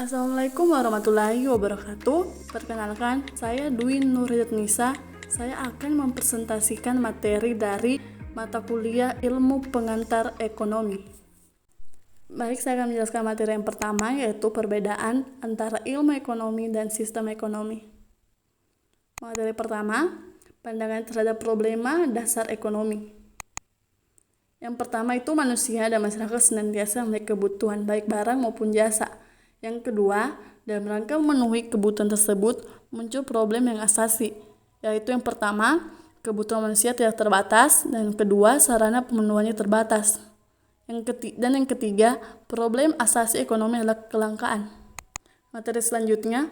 Assalamualaikum warahmatullahi wabarakatuh. Perkenalkan, saya Dwi Nurhidnisa. Saya akan mempresentasikan materi dari mata kuliah Ilmu Pengantar Ekonomi. Baik, saya akan menjelaskan materi yang pertama, yaitu perbedaan antara ilmu ekonomi dan sistem ekonomi. Materi pertama, pandangan terhadap problema dasar ekonomi. Yang pertama itu manusia dan masyarakat senantiasa memiliki kebutuhan baik barang maupun jasa. Yang kedua, dalam rangka memenuhi kebutuhan tersebut muncul problem yang asasi, yaitu yang pertama, kebutuhan manusia tidak terbatas, dan yang kedua, sarana pemenuhannya terbatas. Dan yang ketiga, problem asasi ekonomi adalah kelangkaan. Materi selanjutnya,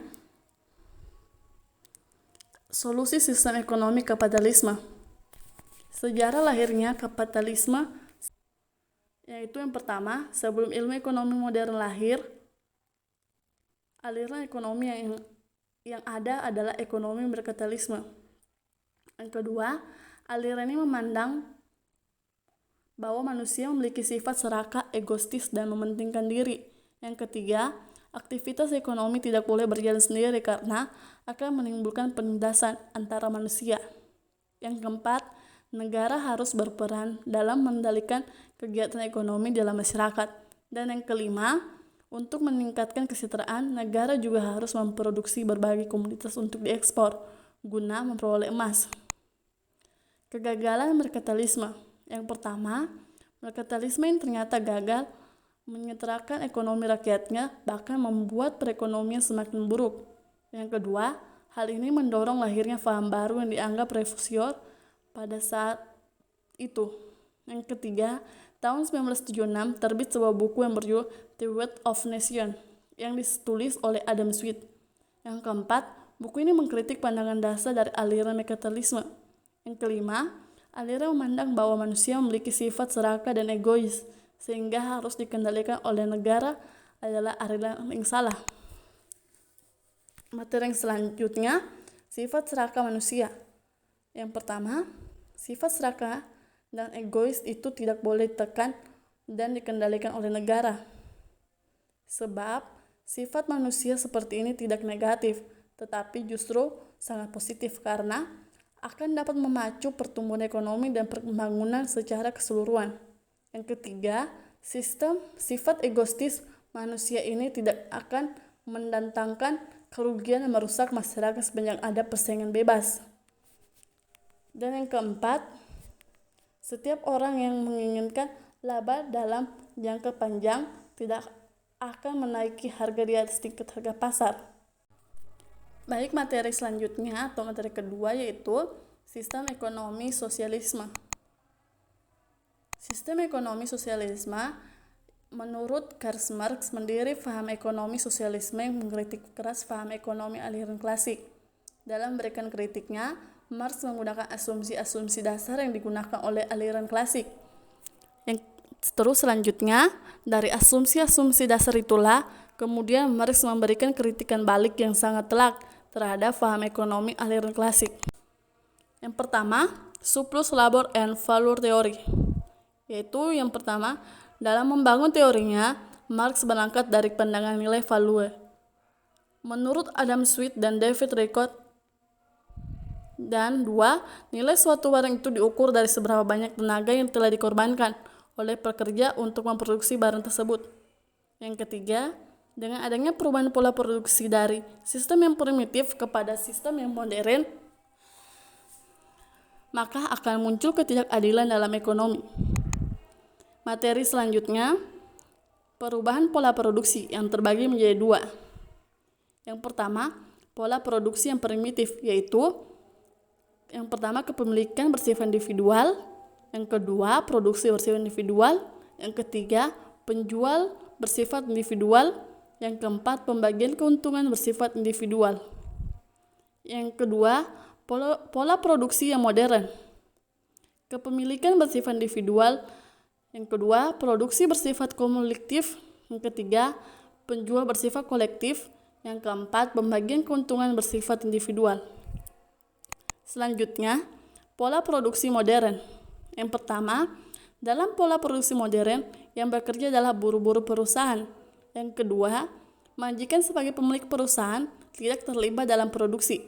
solusi sistem ekonomi kapitalisme. Sejarah lahirnya kapitalisme, yaitu yang pertama, sebelum ilmu ekonomi modern lahir, aliran ekonomi yang ada adalah ekonomi berkapitalisme. Yang kedua, aliran ini memandang bahwa manusia memiliki sifat serakah, egoistis, dan mementingkan diri. Yang ketiga, aktivitas ekonomi tidak boleh berjalan sendiri karena akan menimbulkan penindasan antara manusia. Yang keempat, negara harus berperan dalam mengendalikan kegiatan ekonomi dalam masyarakat. Dan yang kelima, untuk meningkatkan kesejahteraan, negara juga harus memproduksi berbagai komoditas untuk diekspor guna memperoleh emas. Kegagalan berkapitalisme. Yang pertama, berkapitalisme yang ternyata gagal menyejahterakan ekonomi rakyatnya, bahkan membuat perekonomian semakin buruk. Yang kedua, hal ini mendorong lahirnya paham baru yang dianggap revolusioner pada saat itu. Yang ketiga, tahun 1976 terbit sebuah buku yang berjudul The Wealth of Nations yang ditulis oleh Adam Smith. Yang keempat, buku ini mengkritik pandangan dasar dari aliran kapitalisme. Yang kelima, aliran memandang bahwa manusia memiliki sifat serakah dan egois, sehingga harus dikendalikan oleh negara adalah aliran yang salah. Materi yang selanjutnya, sifat serakah manusia. Yang pertama, sifat serakah dan egois itu tidak boleh ditekan dan dikendalikan oleh negara. Sebab sifat manusia seperti ini tidak negatif, tetapi justru sangat positif karena akan dapat memacu pertumbuhan ekonomi dan pembangunan secara keseluruhan. Yang ketiga, sifat egoistis manusia ini tidak akan mendatangkan kerugian dan merusak masyarakat sepanjang ada persaingan bebas. Dan yang keempat, setiap orang yang menginginkan laba dalam jangka panjang tidak akan menaiki harga di atas tingkat harga pasar. Baik, materi selanjutnya atau materi kedua yaitu sistem ekonomi sosialisme. Sistem ekonomi sosialisme menurut Karl Marx mendiri paham ekonomi sosialisme yang mengkritik keras paham ekonomi aliran klasik. Dalam memberikan kritiknya, Marx menggunakan asumsi-asumsi dasar yang digunakan oleh aliran klasik. Terus selanjutnya, dari asumsi-asumsi dasar itulah, kemudian Marx memberikan kritikan balik yang sangat telak terhadap paham ekonomi aliran klasik. Yang pertama, surplus labor and value theory. Yaitu yang pertama, dalam membangun teorinya, Marx berangkat dari pandangan nilai value. Menurut Adam Smith dan David Ricardo, dan dua, nilai suatu barang itu diukur dari seberapa banyak tenaga yang telah dikorbankan oleh pekerja untuk memproduksi barang tersebut. Yang ketiga, dengan adanya perubahan pola produksi dari sistem yang primitif kepada sistem yang modern, maka akan muncul ketidakadilan dalam ekonomi. Materi selanjutnya, perubahan pola produksi yang terbagi menjadi dua. Yang pertama, pola produksi yang primitif, yaitu yang pertama kepemilikan bersifat individual, yang kedua produksi bersifat individual, yang ketiga penjual bersifat individual, yang keempat pembagian keuntungan bersifat individual. Yang kedua, pola produksi yang modern. Kepemilikan bersifat individual, yang kedua produksi bersifat kolektif, yang ketiga penjual bersifat kolektif, yang keempat pembagian keuntungan bersifat individual. Selanjutnya, pola produksi modern. Yang pertama, dalam pola produksi modern yang bekerja adalah buruh-buruh perusahaan. Yang kedua, Majikan sebagai pemilik perusahaan tidak terlibat dalam produksi,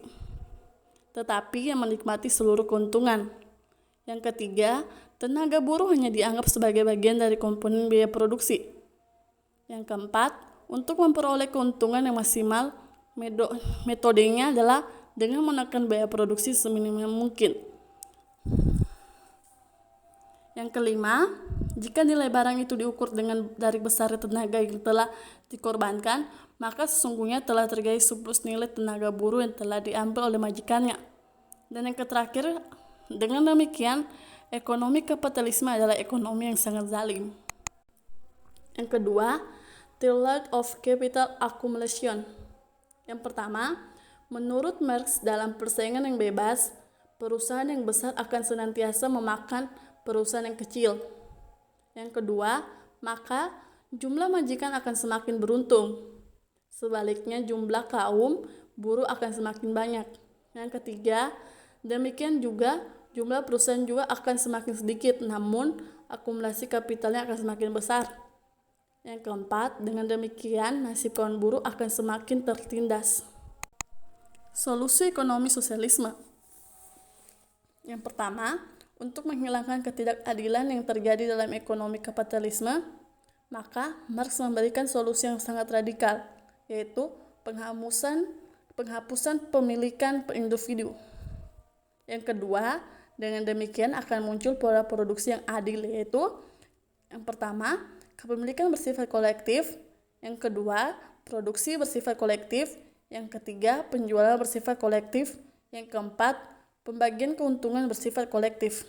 tetapi yang menikmati seluruh keuntungan. Yang ketiga, tenaga buruh hanya dianggap sebagai bagian dari komponen biaya produksi. Yang keempat, untuk memperoleh keuntungan yang maksimal, metodenya adalah dengan menekan biaya produksi seminimal mungkin. Yang kelima, jika nilai barang itu diukur dari besar tenaga yang telah dikorbankan, maka sesungguhnya telah terjadi surplus nilai tenaga buruh yang telah diambil oleh majikannya. Dan yang terakhir, dengan demikian, ekonomi kapitalisme adalah ekonomi yang sangat zalim. Yang kedua, the lack of capital accumulation. Yang pertama, menurut Marx, dalam persaingan yang bebas, perusahaan yang besar akan senantiasa memakan perusahaan yang kecil. Yang kedua, maka jumlah majikan akan semakin beruntung. Sebaliknya, jumlah kaum buruh akan semakin banyak. Yang ketiga, demikian juga jumlah perusahaan juga akan semakin sedikit, namun akumulasi kapitalnya akan semakin besar. Yang keempat, dengan demikian nasib kaum buruh akan semakin tertindas. Solusi ekonomi sosialisme. Yang pertama, untuk menghilangkan ketidakadilan yang terjadi dalam ekonomi kapitalisme, maka Marx memberikan solusi yang sangat radikal, yaitu penghapusan pemilikan per individu. Yang kedua, dengan demikian akan muncul pola produksi yang adil, yaitu yang pertama, kepemilikan bersifat kolektif. Yang kedua, produksi bersifat kolektif. Yang ketiga, penjualan bersifat kolektif. Yang keempat, pembagian keuntungan bersifat kolektif.